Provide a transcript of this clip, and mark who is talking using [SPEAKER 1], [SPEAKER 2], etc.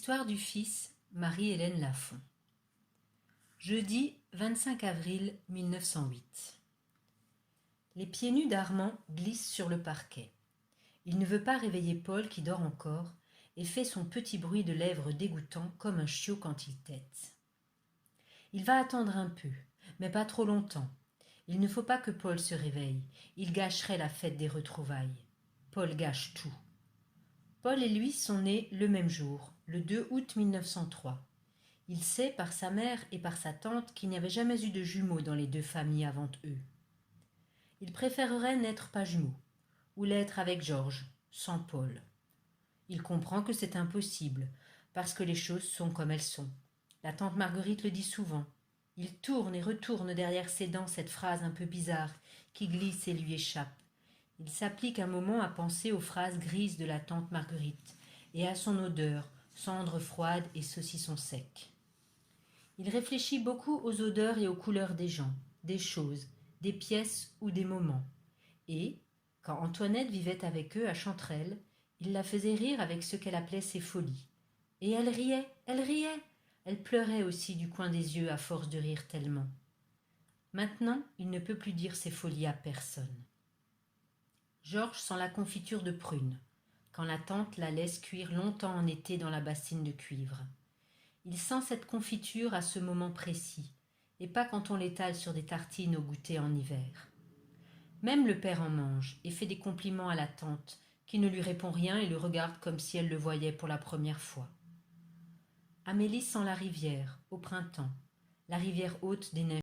[SPEAKER 1] Histoire du fils Marie-Hélène Lafont. Jeudi 25 avril 1908. Les pieds nus d'Armand glissent sur le parquet. Il ne veut pas réveiller Paul qui dort encore et fait son petit bruit de lèvres dégoûtant comme un chiot quand il tète. Il va attendre un peu, mais pas trop longtemps. Il ne faut pas que Paul se réveille, il gâcherait la fête des retrouvailles. Paul gâche tout. Paul et lui sont nés le même jour, le 2 août 1903. Il sait par sa mère et par sa tante qu'il n'y avait jamais eu de jumeaux dans les deux familles avant eux. Il préférerait n'être pas jumeau, ou l'être avec Georges, sans Paul. Il comprend que c'est impossible, parce que les choses sont comme elles sont. La tante Marguerite le dit souvent. Il tourne et retourne derrière ses dents cette phrase un peu bizarre qui glisse et lui échappe. Il s'applique un moment à penser aux phrases grises de la tante Marguerite et à son odeur, cendre froide et saucisson sec. Il réfléchit beaucoup aux odeurs et aux couleurs des gens, des choses, des pièces ou des moments. Et, quand Antoinette vivait avec eux à Chanterelle, il la faisait rire avec ce qu'elle appelait ses folies. Et elle riait, elle riait. Elle pleurait aussi du coin des yeux à force de rire tellement. Maintenant, il ne peut plus dire ses folies à personne. Georges sent la confiture de prunes, quand la tante la laisse cuire longtemps en été dans la bassine de cuivre. Il sent cette confiture à ce moment précis, et pas quand on l'étale sur des tartines au goûter en hiver. Même le père en mange, et fait des compliments à la tante, qui ne lui répond rien et le regarde comme si elle le voyait pour la première fois. Amélie sent la rivière, au printemps, la rivière haute des neiges.